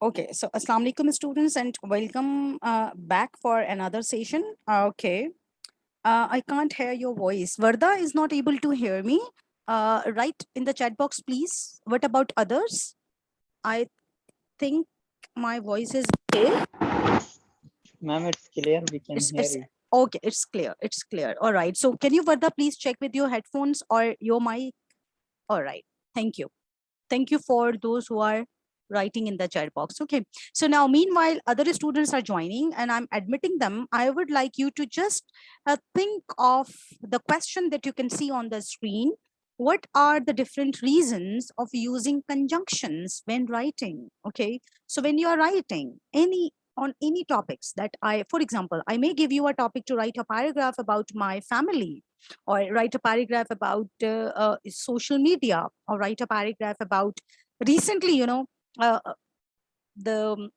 Okay, so Assalamu alaikum students and welcome back for another session. Okay, I can't hear your voice. Varda is not able to hear me. Write in the chat box, please. What about others? I think my voice is okay. Ma'am, it's clear. We can hear It's you. okay. It's clear. It's clear. All right. So can you, Varda, please check with your headphones or your mic? All right. Thank you. Thank you for those who are writing in the chat box. Okay. So now, meanwhile, other students are joining and I'm admitting them. I would like you to just think of the question that you can see on the screen. What are the different reasons of using conjunctions when writing? Okay. So when you are writing on any topics that for example, I may give you a topic to write a paragraph about my family, or write a paragraph about social media, or write a paragraph about recently, uh, the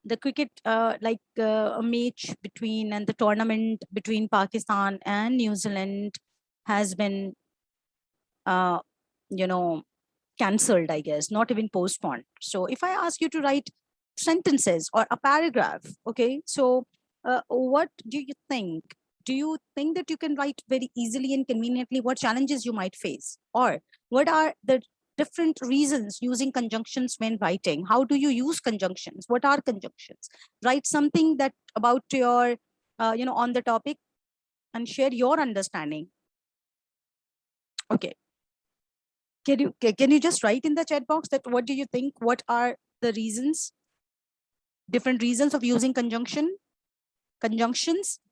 the cricket a match between and the tournament between Pakistan and New Zealand has been uh, you know cancelled, I guess, not even postponed. So if I ask you to write sentences or a paragraph, okay, so what do you think? Do you think that you can write very easily and conveniently? What challenges you might face? Or what are the different reasons using conjunctions when writing? How do you use conjunctions? What are conjunctions? Write something that about your, on the topic and share your understanding. Okay. Can you just write in the chat box that what do you think? What are the reasons? Different reasons of using conjunctions,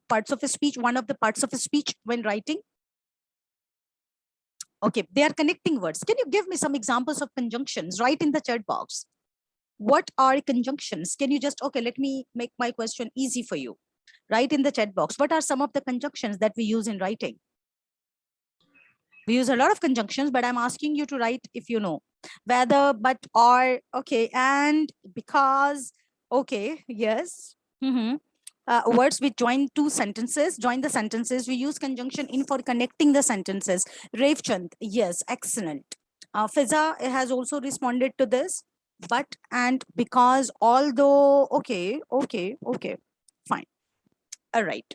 parts of a speech, one of the parts of a speech when writing. Okay, they are connecting words. Can you give me some examples of conjunctions? Write in the chat box. What are conjunctions? Can you just, okay, let me make my question easy for you. Write in the chat box. What are some of the conjunctions that we use in writing? We use a lot of conjunctions, but I'm asking you to write if you know. Whether, but, or, okay, and, because, okay, yes. Words which join two sentences, join the sentences. We use conjunction in for connecting the sentences. Revchand, yes, excellent. Fiza has also responded to this. But and because, although, okay, fine. All right.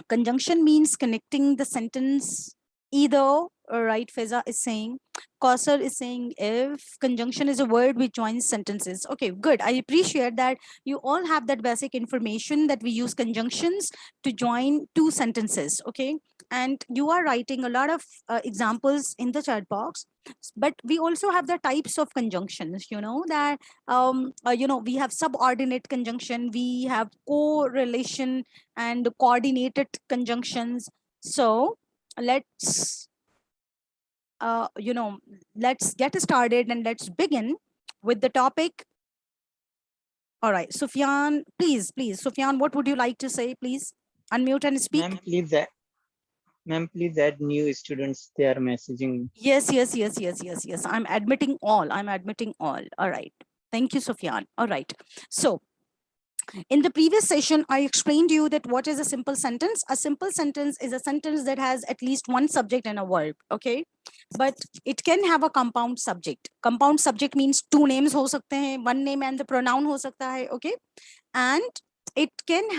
Conjunction means connecting the sentence either, right? Feza is saying, Kausar is saying, if conjunction is a word which joins sentences. Okay, good. I appreciate that you all have that basic information that we use conjunctions to join two sentences. Okay, and you are writing a lot of examples in the chat box. But we also have the types of conjunctions, that we have subordinate conjunction, we have correlation and coordinated conjunctions. So let's let's get started and let's begin with the topic. All right, Sufyan, please, Sufyan, what would you like to say? Please unmute and speak. Ma'am, please add new students. They are messaging. Yes, I'm admitting all. All right, thank you, Sufyan. All right, so in the previous session, I explained to you that what is a simple sentence. A simple sentence is a sentence that has at least one subject and a verb, okay? But it can have a compound subject. Compound subject means two names ho sakte hain, one name and the pronoun ho sakta hai, okay? And it can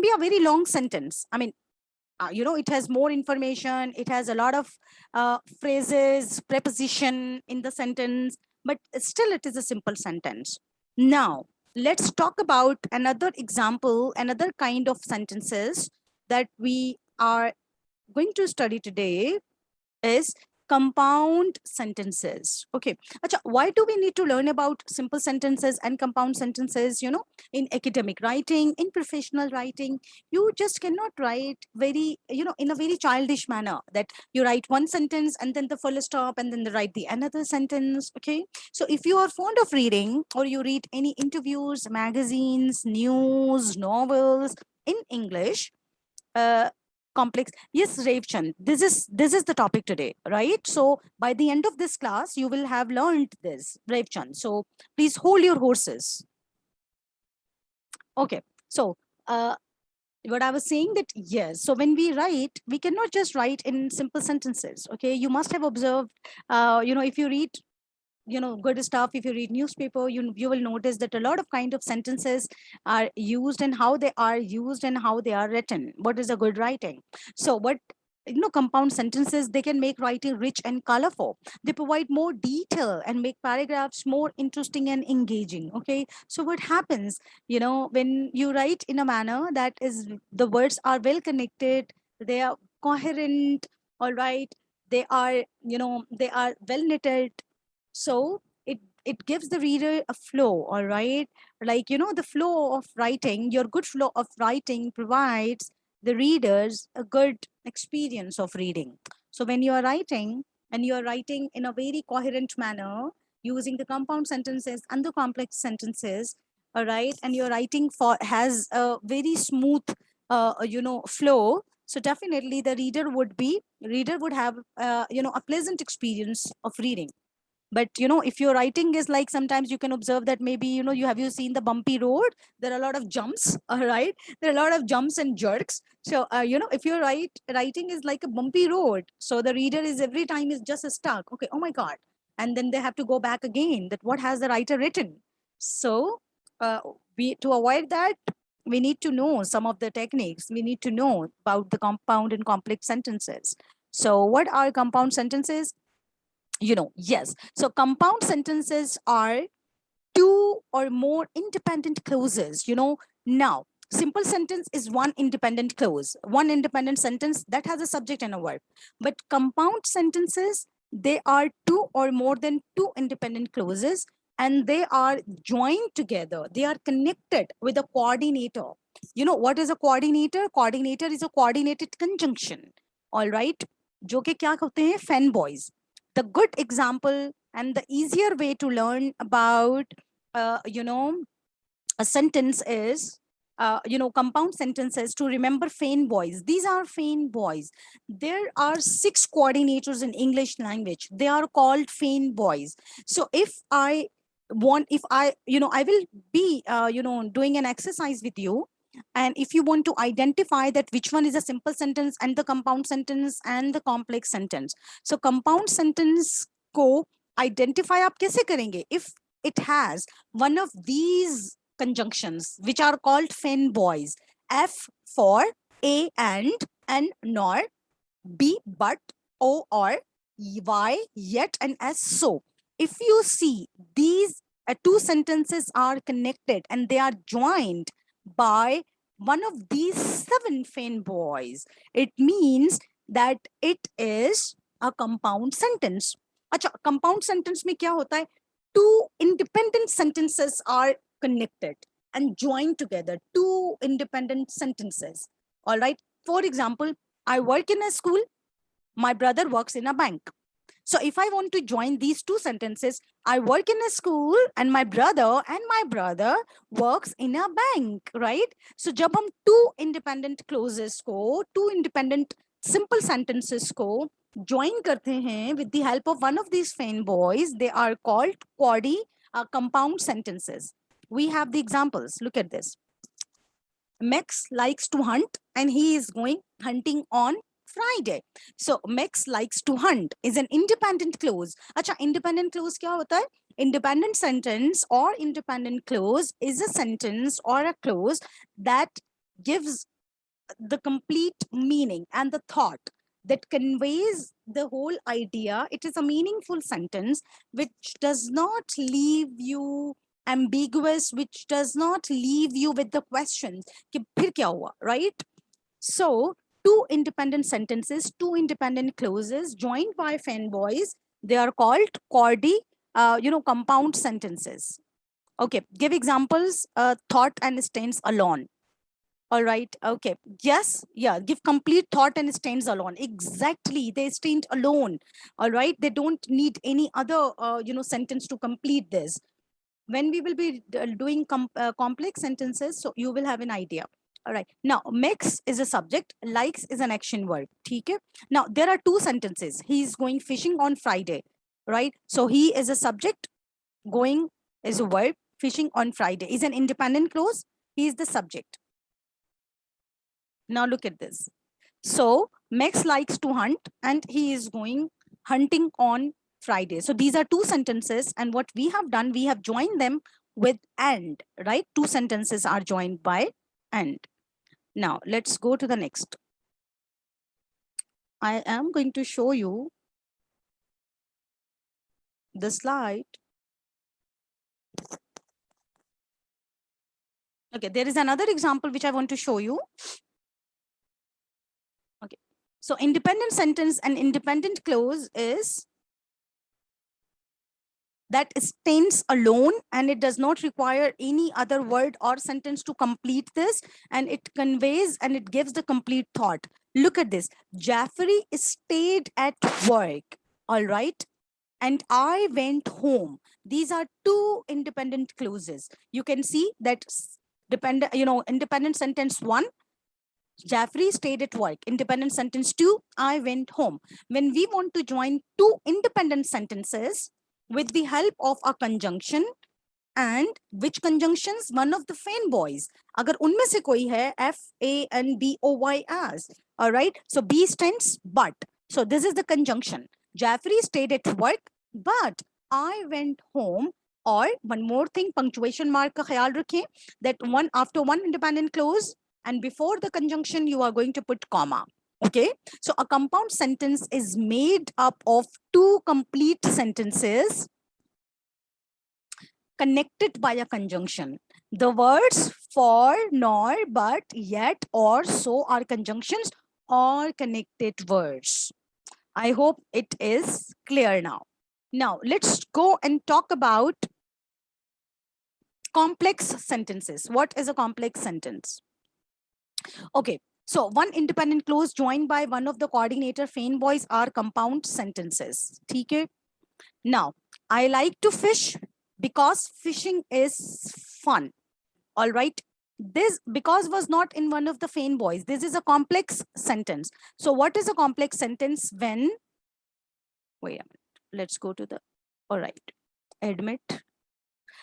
be a very long sentence. I mean, it has more information, it has a lot of phrases, preposition in the sentence, but still it is a simple sentence. Now let's talk about another example, another kind of sentences that we are going to study today is compound sentences. Okay. Acha, why do we need to learn about simple sentences and compound sentences? In academic writing, in professional writing, you just cannot write very, in a very childish manner, that you write one sentence and then the full stop and then write the another sentence. Okay. So if you are fond of reading, or you read any interviews, magazines, news, novels in English, uh, complex, yes, Revchand, this is the topic today, right? So by the end of this class you will have learned this, Revchand, so please hold your horses. Okay, so what I was saying, that yes, so when we write, we cannot just write in simple sentences. Okay, you must have observed, if you read good stuff. If you read newspaper, you will notice that a lot of kind of sentences are used, and how they are used and how they are written. What is a good writing? So what, compound sentences, they can make writing rich and colorful. They provide more detail and make paragraphs more interesting and engaging. Okay, so what happens, when you write in a manner that is, the words are well connected, they are coherent, all right, they are, they are well knitted. So it gives the reader a flow, all right, like, the flow of writing, your good flow of writing provides the readers a good experience of reading. So when you are writing, and you are writing in a very coherent manner, using the compound sentences and the complex sentences, all right, and your writing for has a very smooth flow, so definitely the reader would have a pleasant experience of reading. But if your writing is like, sometimes you can observe that, maybe, you seen the bumpy road, there are a lot of jumps, all right, there are a lot of jumps and jerks. So if your writing is like a bumpy road, so the reader is every time is just stuck, okay, oh my god, and then they have to go back again, that what has the writer written. So uh, we to avoid that, we need to know some of the techniques, we need to know about the compound and complex sentences. So what are compound sentences? Yes, so compound sentences are two or more independent clauses. Now, simple sentence is one independent clause, one independent sentence that has a subject and a verb. But compound sentences, they are two or more than two independent clauses, and they are joined together, they are connected with a coordinator. What is a coordinator? Coordinator is a coordinated conjunction, all right, जो कि क्या होते हैं, fan boys. The good example and the easier way to learn about uh, you know a sentence is, compound sentences, to remember fan boys. These are fan boys. There are 6 coordinators in English language, they are called fan boys. So if I will be doing an exercise with you, and if you want to identify that which one is a simple sentence and the compound sentence and the complex sentence, so compound sentence को identify आप कैसे करेंगे? If it has one of these conjunctions, which are called fan boys: F for a and nor, B but, O or, Y yet, and S so. If you see these two sentences are connected and they are joined by one of these 7 fan boys, it means that it is a compound sentence. अच्छा, compound sentence में क्या होता है? Two independent sentences are connected and joined together. Two independent sentences. All right. For example, I work in a school, my brother works in a bank. So if I want to join these two sentences, I work in a school and my brother works in a bank, right? So जब हम two independent clauses को, two independent simple sentences को join करते हैं with the help of one of these fan boys, they are called compound sentences. We have the examples. Look at this. Max likes to hunt and he is going hunting on Friday. So Max likes to hunt is an independent clause. Acha, independent clause क्या होता है? Independent sentence or independent clause is a sentence or a clause that gives the complete meaning and the thought that conveys the whole idea. It is a meaningful sentence which does not leave you ambiguous, which does not leave you with the questions कि फिर क्या हुआ, right? So two independent sentences, two independent clauses joined by fan boys, they are called compound sentences. Okay, give examples. Thought and stands alone. All right. Okay. Yes. Yeah. Give complete thought and stands alone. Exactly. They stand alone. All right. They don't need any other, sentence to complete this. When we will be doing complex sentences, so you will have an idea. All right. Now, Max is a subject. Likes is an action verb. Okay. Now, there are two sentences. He is going fishing on Friday. Right. So he is a subject. Going is a verb. Fishing on Friday is an independent clause. He is the subject. Now look at this. So Max likes to hunt and he is going hunting on Friday. So these are two sentences, and what we have done, we have joined them with and, right? Two sentences are joined by and. Now let's go to the next. I am going to show you the slide. Okay, there is another example which I want to show you. Okay, so independent sentence and independent clause is that stands alone and it does not require any other word or sentence to complete this, and it conveys and it gives the complete thought. Look at this. Jeffrey stayed at work, all right, and I went home. These are two independent clauses. You can see that independent sentence one, Jeffrey stayed at work. Independent sentence two, I went home. When we want to join two independent sentences with the help of a conjunction, and which conjunctions? One of the fan boys. Agar unme se koi hai, F, A, and B, O, Y, as. All right. So B stands but. So this is the conjunction. Jeffrey stayed at work, but I went home. Or one more thing, punctuation mark ka khayal rakhein, that one after one independent clause and before the conjunction, you are going to put comma. Okay. So a compound sentence is made up of two complete sentences connected by a conjunction. The words for, nor, but, yet, or, so are conjunctions or connected words. I hope it is clear now. Now, let's go and talk about complex sentences. What is a complex sentence? Okay, so one independent clause joined by one of the coordinator fan boys are compound sentences. Okay. Now, I like to fish because fishing is fun. All right. This because was not in one of the fan boys. This is a complex sentence. So what is a complex sentence when, wait a minute, let's go to the, all right, admit.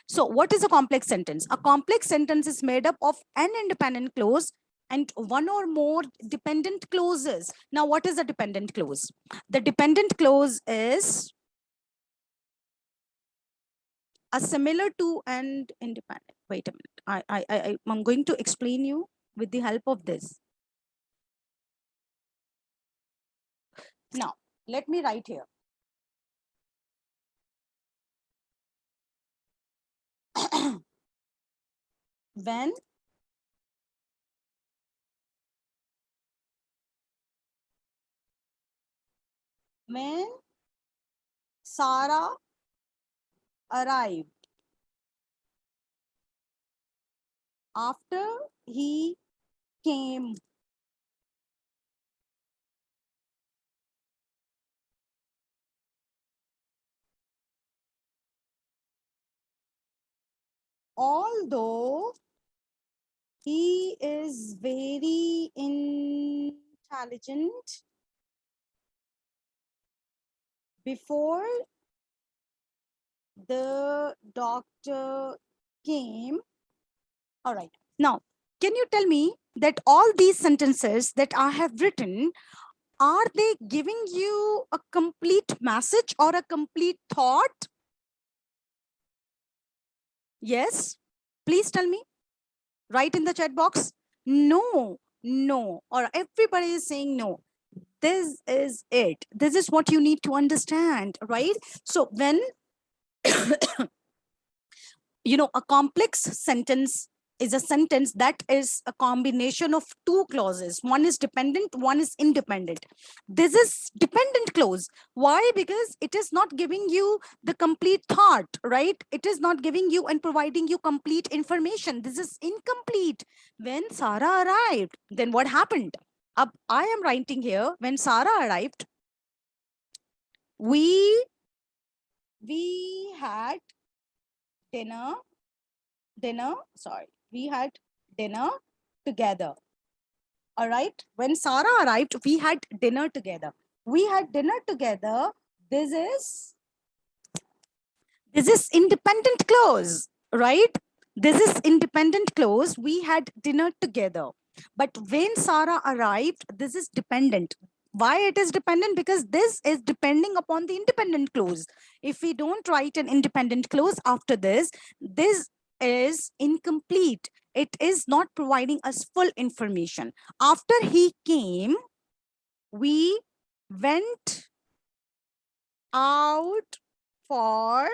So what is a complex sentence? A complex sentence is made up of an independent clause and one or more dependent clauses. Now, what is a dependent clause? The dependent clause is a similar to and independent. Wait a minute. I'm going to explain you with the help of this. Now, let me write here. When Sarah arrived, after he came, although he is very intelligent, before the doctor came. All right. Now, can you tell me that all these sentences that I have written, are they giving you a complete message or a complete thought? Yes. Please tell me. Write in the chat box. No, no. Or everybody is saying no. This is it. This is what you need to understand, right? So when, a complex sentence is a sentence that is a combination of two clauses. One is dependent, one is independent. This is dependent clause. Why? Because it is not giving you the complete thought, right? It is not giving you and providing you complete information. This is incomplete. When Sarah arrived, then what happened? I am writing here, when Sarah arrived, we had dinner, we had dinner together. All right. When Sarah arrived, we had dinner together. We had dinner together. This is independent clause, right? This is independent clause. We had dinner together. But when Sarah arrived, this is dependent. Why it is dependent? Because this is depending upon the independent clause. If we don't write an independent clause after this is incomplete. It is not providing us full information. After he came, we went out for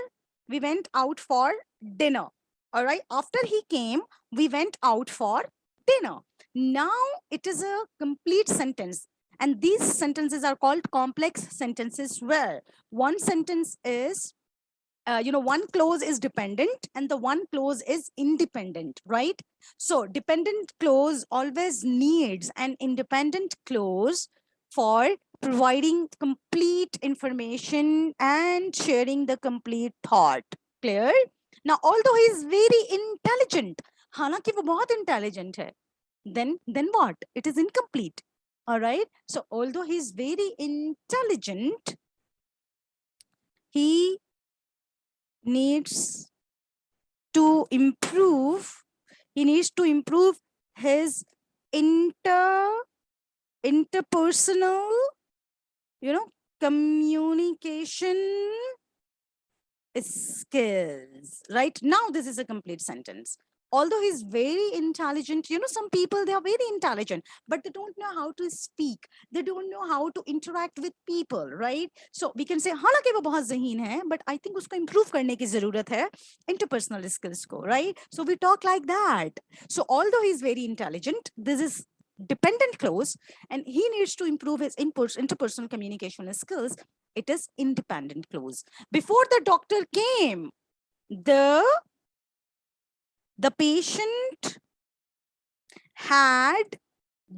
dinner. All right. After he came, we went out for dinner. Now it is a complete sentence. And these sentences are called complex sentences, where one sentence is, one clause is dependent and the one clause is independent, right? So dependent clause always needs an independent clause for providing complete information and sharing the complete thought. Clear? Now, although he is very intelligent, हालांकि वो बहुत intelligent है, then what? It is incomplete. All right. So although he is very intelligent, he needs to improve. He needs to improve his interpersonal, communication skills. Right now, this is a complete sentence. Although he's very intelligent, some people, they are very intelligent, but they don't know how to speak. They don't know how to interact with people, right? So we can say, हालांकि वो बहुत ज़हीन है, but I think उसको improve करने की ज़रूरत है interpersonal skills को, right? So we talk like that. So although he's very intelligent, this is dependent clause, and he needs to improve his interpersonal communication skills. It is independent clause. Before the doctor came, the patient had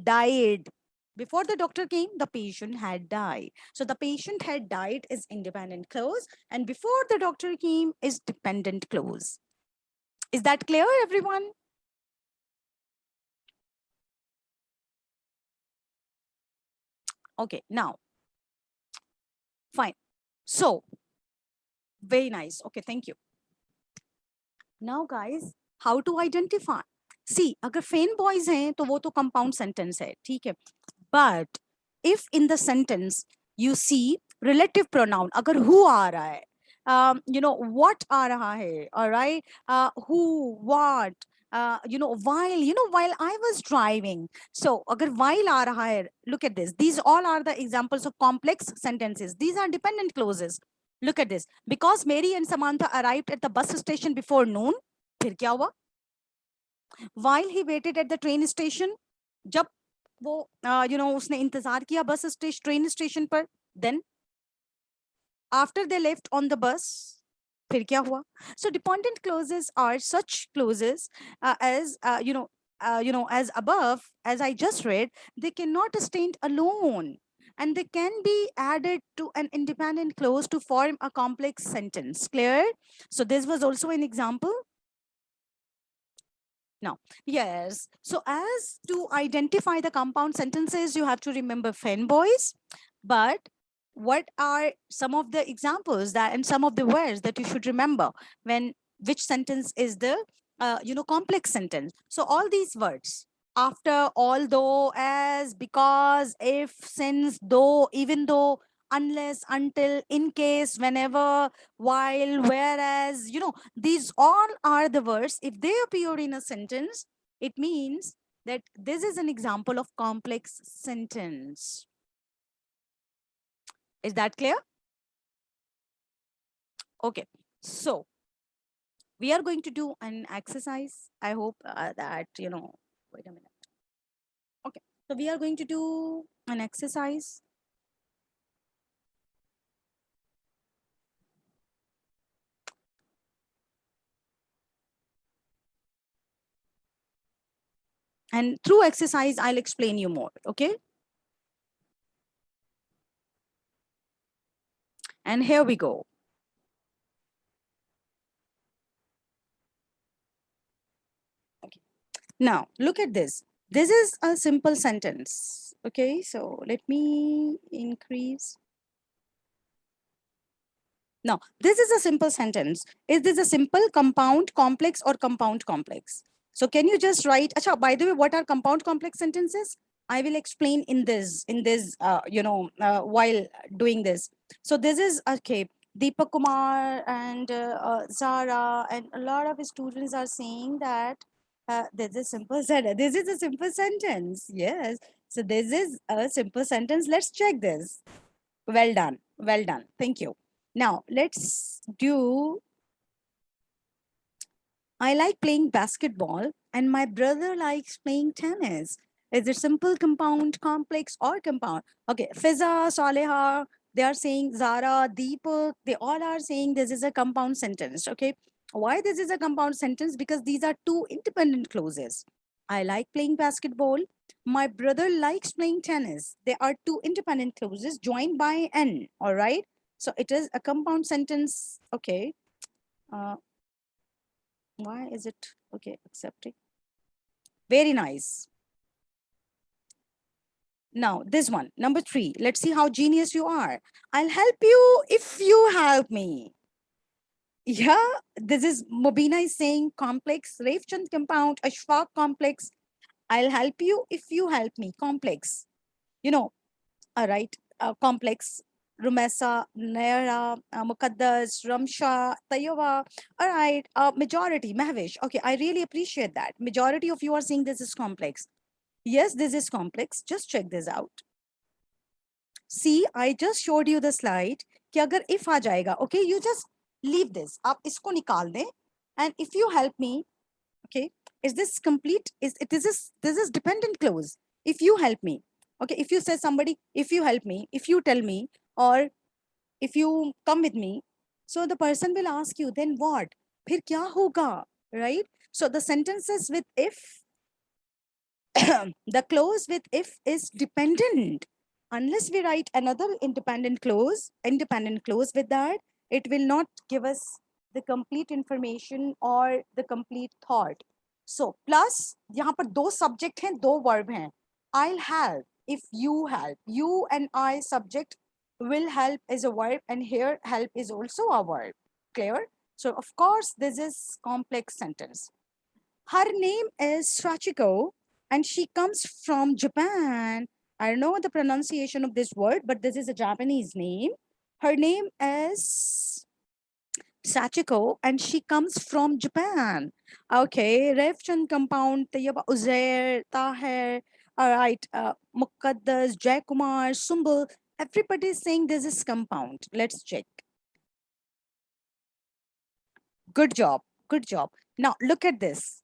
died. Before the doctor came, the patient had died. So the patient had died is independent clause, and before the doctor came is dependent clause. Is that clear, everyone? Okay, now, fine. So, very nice. Okay, thank you. Now, guys, how to identify? See, अगर fan boys हैं तो वो तो compound sentence है, ठीक है? But if in the sentence you see relative pronoun, अगर who आ रहा है, what आ रहा है, all right? Who, what, while I was driving. So agar while aa raha hai, look at this. These all are the examples of complex sentences. These are dependent clauses. Look at this. Because Mary and Samantha arrived at the bus station before noon. फिर क्या हुआ? While he waited at the train station, जब वो उसने इंतजार किया bus station train station पर, then after they left on the bus, फिर क्या हुआ? So dependent clauses are such clauses as as above, as I just read, they cannot stand alone, and they can be added to an independent clause to form a complex sentence. Clear? So this was also an example. Now, yes. So as to identify the compound sentences, you have to remember fanboys. But what are some of the examples that and some of the words that you should remember when which sentence is the complex sentence? So all these words, after, although, as, because, if, since, though, even though, unless, until, in case, whenever, while, whereas, these all are the words. If they appear in a sentence, it means that this is an example of complex sentence. Is that clear? Okay, so we are going to do an exercise. I hope that, wait a minute. Okay, so we are going to do an exercise. And through exercise, I'll explain you more, okay? And here we go. Okay. Now, look at this. This is a simple sentence, okay? So let me increase. Now, this is a simple sentence. Is this a simple, compound, complex, or compound complex? So can you just write, Acha, by the way, what are compound complex sentences? I will explain in this, while doing this. So this is, okay, Deepak Kumar and Zara and a lot of students are saying that this is simple sentence. This is a simple sentence. Yes. So this is a simple sentence. Let's check this. Well done. Well done. Thank you. Now let's do, I like playing basketball and my brother likes playing tennis. Is it simple, compound, complex, or compound? Okay, Fiza, Saleha, they are saying Zara, Deepak, they all are saying this is a compound sentence. Okay, why this is a compound sentence? Because these are two independent clauses. I like playing basketball. My brother likes playing tennis. They are two independent clauses joined by N. All right. So it is a compound sentence. Okay. Uh, why is it okay accepting? Very nice. Now this one, number 3, let's see how genius you are. I'll help you if you help me. Yeah, this is Mobina is saying complex, Revchand compound, Ashfaq complex. I'll help you if you help me, complex. All right, complex. Rumesa, Naira, Mukaddas, Ramsha, Tayyiba. All right, majority, Mahvish. Okay, I really appreciate that. Majority of you are saying this is complex. Yes, this is complex. Just check this out. See, I just showed you the slide कि अगर if आ जाएगा, okay, you just leave this. आप इसको निकाल दें, and if you help me, okay, is this complete? This is dependent clause. If you help me, okay, if you say somebody, if you help me, if you tell me, or if you come with me, so the person will ask you, then what? फिर क्या होगा, right? So the sentences with if, the clause with if is dependent. Unless we write another independent clause with that, it will not give us the complete information or the complete thought. So plus यहाँ पर दो subject हैं, दो verb हैं. I'll help if you help. You and I subject, will help is a verb, and here help is also a verb. Clear? So of course this is complex sentence. Her name is Sachiko and she comes from Japan. I don't know the pronunciation of this word, but this is a Japanese name. Her name is Sachiko and she comes from Japan. Okay, Revchan compound, Tayyaba Uzair, Taher, all right, Mukaddas, Jaikumar, Sumbul. Everybody is saying this is compound. Let's check. Good job. Good job. Now look at this.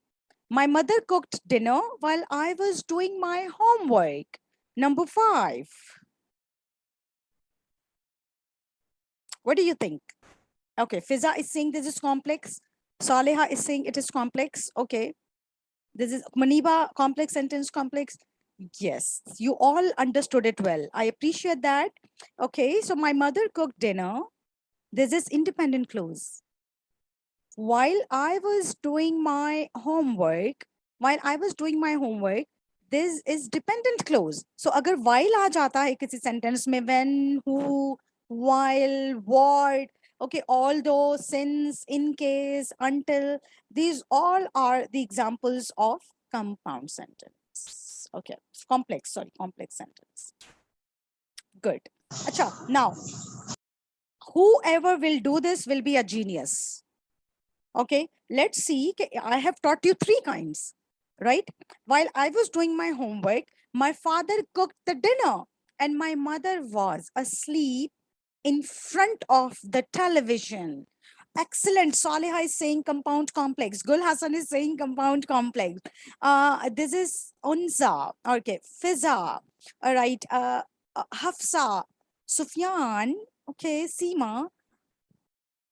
My mother cooked dinner while I was doing my homework. Number 5. What do you think? Okay, Fiza is saying this is complex. Saleha is saying it is complex. Okay. This is Maniba, complex sentence, complex. Yes, you all understood it well. I appreciate that. Okay, so my mother cooked dinner. This is independent clause. While I was doing my homework, this is dependent clause. So अगर while आ जाता है किसी sentence में, when, who, while, what, okay, although, since, in case, until, these all are the examples of compound sentence. Okay, complex sentence. Good. Acha, now, whoever will do this will be a genius. Okay, let's see. I have taught you 3 kinds, right? While I was doing my homework, my father cooked the dinner and my mother was asleep in front of the television. Excellent. Saleha is saying compound complex. Gul Hassan is saying compound complex. This is Unza. Okay, Fiza. All right. Hafsa, Sufyan. Okay, Seema.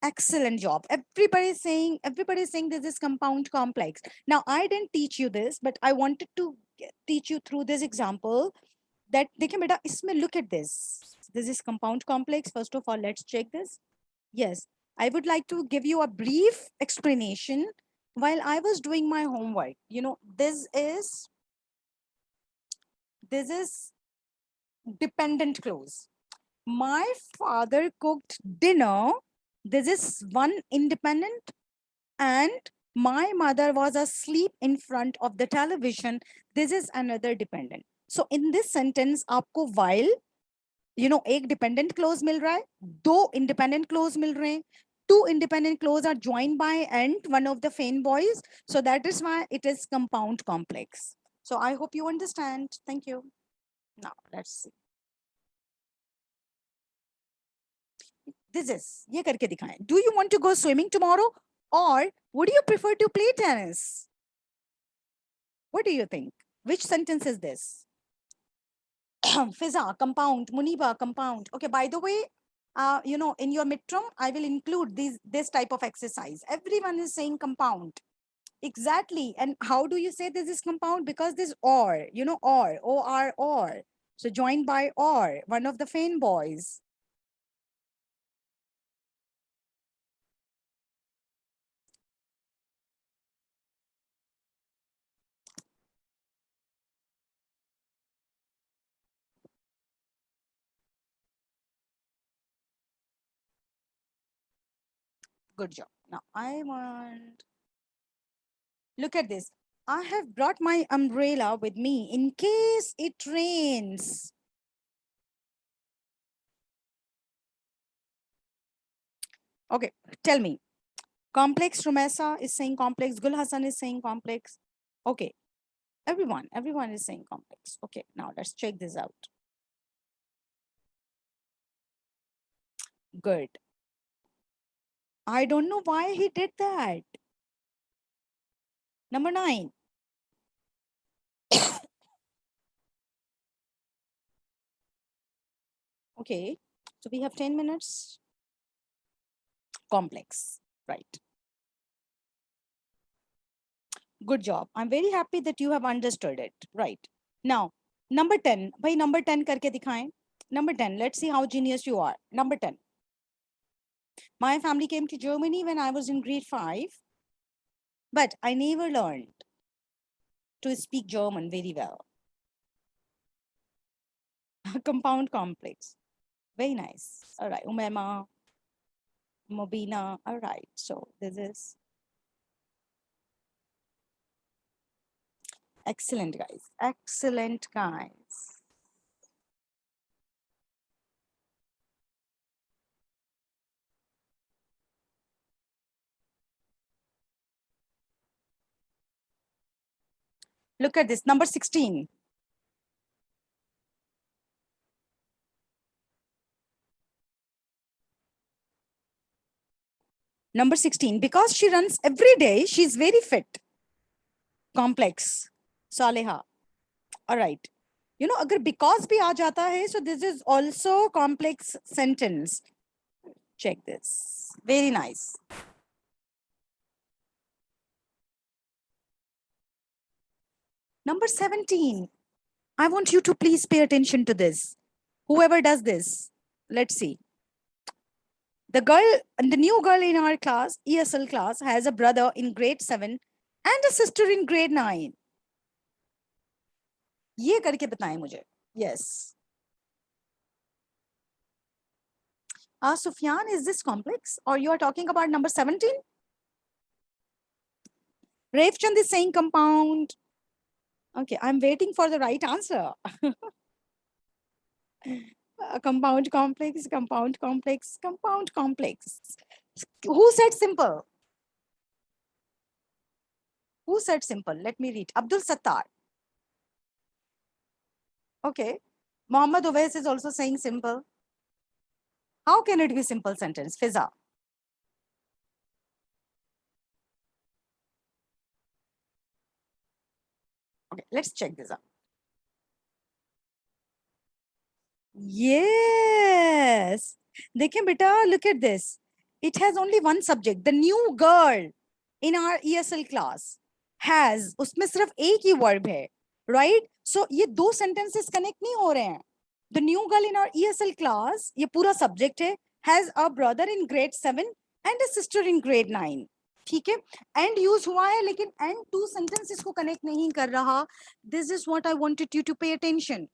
Excellent job. Everybody's saying this is compound complex. Now I didn't teach you this, but I wanted to teach you through this example that dekhiye beta isme look at this. This is compound complex. First of all, let's check this. Yes, I would like to give you a brief explanation while I was doing my homework. This is dependent clause. My father cooked dinner. This is one independent, and my mother was asleep in front of the television. This is another dependent. So in this sentence आपको while एक dependent clause मिल रहा है, दो independent clause मिल रहे हैं, two independent clause are joined by and one of the fanboys, so that is why it is compound complex. So I hope you understand. Thank you. Now let's see. This is ये करके दिखाएं. Do you want to go swimming tomorrow or would you prefer to play tennis? What do you think? Which sentence is this? Fiza, compound. Muniba, compound. Okay, by the way, in your midterm, I will include this type of exercise. Everyone is saying compound. Exactly. And how do you say this is compound? Because this or, or, O-R, or. So joined by or, one of the fan boys. Good job. Now I want, look at this. I have brought my umbrella with me in case it rains. Okay, tell me. Complex, Rumesa is saying complex. Gul Hassan is saying complex. Okay, everyone is saying complex. Okay, now let's check this out. Good. I don't know why he did that. Number 9. Okay, so we have 10 minutes. Complex, right. Good job. I'm very happy that you have understood it. Right. Now, number 10. Bhai, number 10 karke dikhaएं. Number 10. Let's see how genius you are. Number 10. My family came to Germany when I was in grade 5, but I never learned to speak German very well. Compound complex. Very nice. All right. Umema, Mobina. All right. So this is excellent, guys. Excellent, guys. Look at this. Number 16. Number 16. Because she runs every day, she's very fit. Complex. Saleha. All right. Agar because bhi aa jata hai, so this is also complex sentence. Check this. Very nice. Number 17. I want you to please pay attention to this. Whoever does this, let's see. The new girl in our class, ESL class, has a brother in grade 7 and a sister in grade 9. ये करके बताएं मुझे. Yes. Sufyan, is this complex or you are talking about number 17? Revchand is saying compound. Okay, I'm waiting for the right answer. Compound complex, compound complex, compound complex. Who said simple? Who said simple? Let me read. Abdul Sattar. Okay. Mohammad Uwais is also saying simple. How can it be simple sentence? Fiza. Okay, let's check this out. Yes. Dekhiye beta, look at this. It has only one subject. The new girl in our ESL class has, उसमें सिर्फ एक ही verb है, right? So ये दो sentences connect नहीं हो रहे हैं. The new girl in our ESL class, ये पूरा subject है, has a brother in grade 7 and a sister in grade 9. ठीक है, and use हुआ है लेकिन and two sentences को connect नहीं कर रहा. This is what I wanted you to pay attention.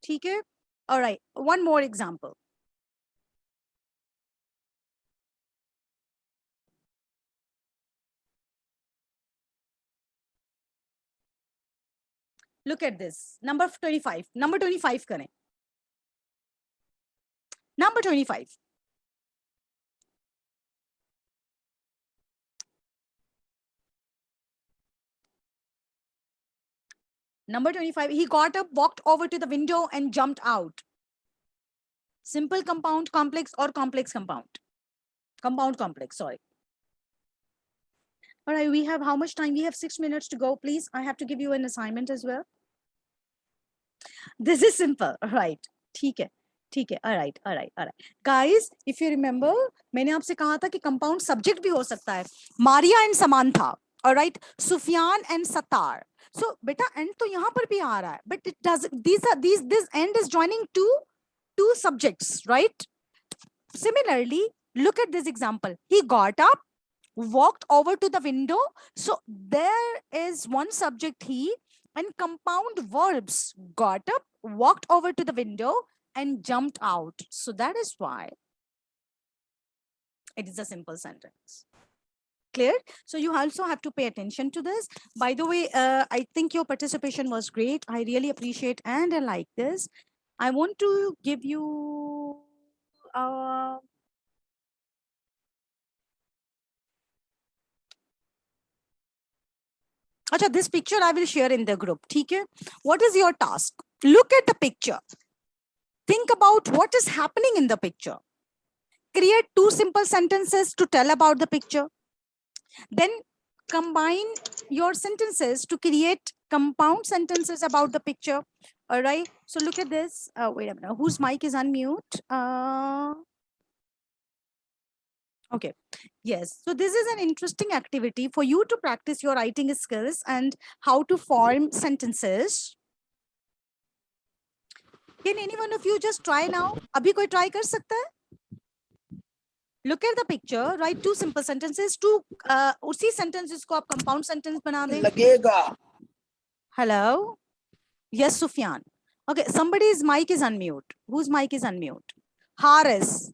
ठीक है. All right, one more example. Look at this. Number 25. Number 25 करें. Number 25. Number 25. He got up, walked over to the window and jumped out. Simple compound, complex, or complex compound? Compound, complex, sorry. All right, we have how much time? We have 6 minutes to go. Please, I have to give you an assignment as well. This is simple, right? ठीक है. All right. Guys, if you remember, मैंने आपसे कहा था कि compound subject भी हो सकता है. Maria and Samantha, all right? Sufyan and Satar. So, beta end तो यहाँ पर भी आ रहा है, but it does. This end is joining two subjects, right? Similarly, look at this example. He got up, walked over to the window. So there is one subject he, and compound verbs got up, walked over to the window and jumped out. So that is why it is a simple sentence. Clear? So you also have to pay attention to this. By the way, I think your participation was great. I really appreciate and I like this. I want to give you Acha, this picture I will share in the group. Okay? What is your task? Look at the picture. Think about what is happening in the picture. Create 2 simple sentences to tell about the picture. Then combine your sentences to create compound sentences about the picture. All right. So look at this. Wait a minute. Whose mic is unmute? Okay. Yes. So this is an interesting activity for you to practice your writing skills and how to form sentences. Can any one of you just try now? Abhi koi try kar sakta hai? Look at the picture, write 2 simple sentences. Usi sentences ko aap compound sentence bana de. लगेगा. Hello? Yes, Sufyan. Okay, somebody's mic is unmute. Whose mic is unmute? Haris.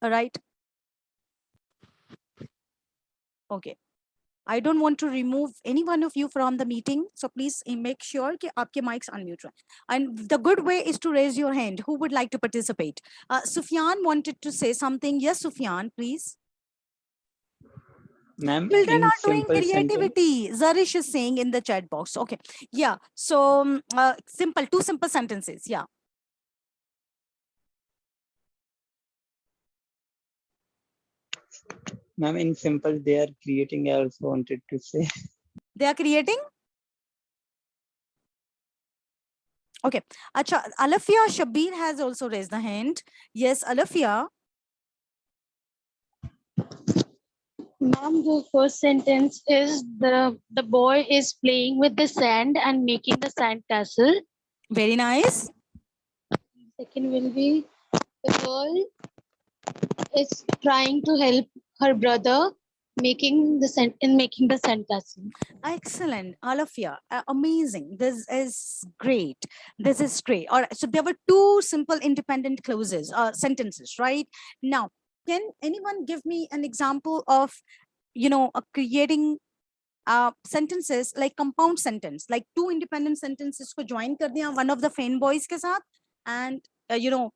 All right. Okay. I don't want to remove any one of you from the meeting. So please make sure that aapke mics unmute. And the good way is to raise your hand. Who would like to participate? Sufyan wanted to say something. Yes, Sufyan, please. Ma'am, Children in are doing simple sentence, creativity. Zarish is saying in the chat box. Okay. Yeah. So simple, 2 simple sentences. Yeah. ma'am, in simple, they are creating. I also wanted to say. They are creating? Okay. Acha, Alafia Shabir has also raised the hand. Yes, Alafia. Ma'am, the first sentence is the boy is playing with the sand and making the sand castle. Very nice. Second will be the girl is trying to help her brother making the sand castle. Excellent, Alafia. Amazing. This is great. This is great. All right. So there were 2 simple independent clauses, sentences, right? Now, can anyone give me an example of, creating sentences like compound sentence, like 2 independent sentences ko join kar diya one of the fan boys ke saath, and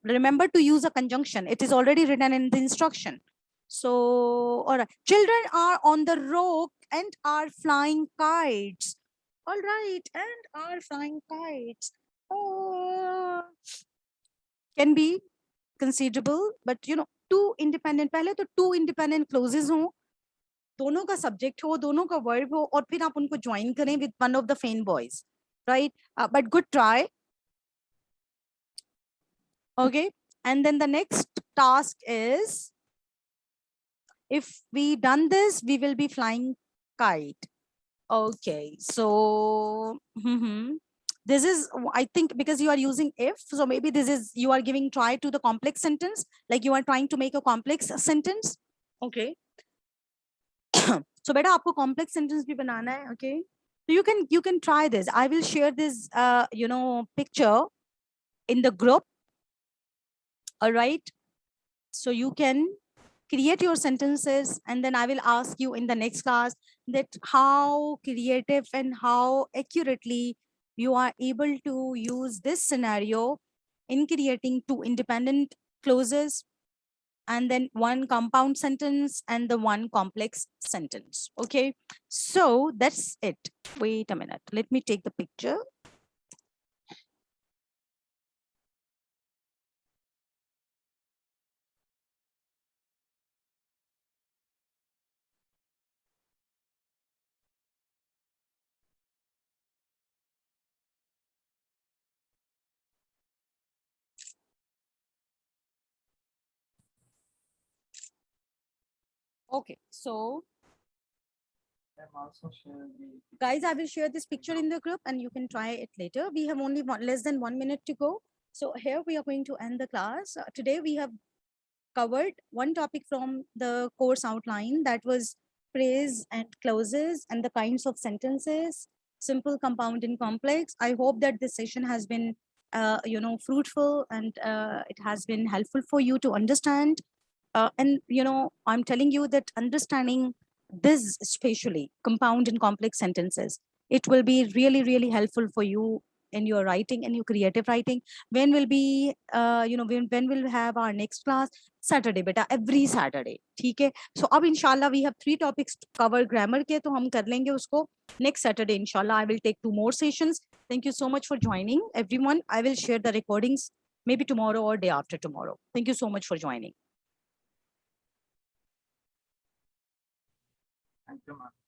remember to use a conjunction. It is already written in the instruction. So, all right. Children are on the rock and are flying kites. All right, and are flying kites. Oh, can be considerable, but 2 independent. पहले तो 2 independent clauses हो, दोनों का subject हो, दोनों का verb हो, और फिर आप उनको join करें with one of the fan boys, right? But good try. Okay, and then the next task is, if we done this, we will be flying kite. Okay, so this is, I think, because you are using if, so maybe this is, you are giving try to the complex sentence, like you are trying to make a complex sentence. Okay. So beta aapko complex sentence bhi banana hai. Okay, so you can try this. I will share this picture in the group. All right, so you can create your sentences, and then I will ask you in the next class that how creative and how accurately you are able to use this scenario in creating two independent clauses, and then one compound sentence and the one complex sentence. Okay, so that's it. Wait a minute, let me take the picture. Okay, so guys, I will share this picture in the group and you can try it later. We have only less than 1 minute to go. So here we are going to end the class. Today we have covered one topic from the course outline, that was phrase and clauses and the kinds of sentences, simple, compound, and complex. I hope that this session has been fruitful, and it has been helpful for you to understand. And I'm telling you that understanding this, especially compound and complex sentences, it will be really, really helpful for you in your writing and your creative writing. When will be when we'll have our next class? Saturday beta, every Saturday. ठीक है? So अब inshallah we have 3 topics to cover grammar के, तो हम कर लेंगे उसको next Saturday inshallah. I will take 2 more sessions. Thank you so much for joining everyone. I will share the recordings maybe tomorrow or day after tomorrow. Thank you so much for joining. Thank you, ma'am.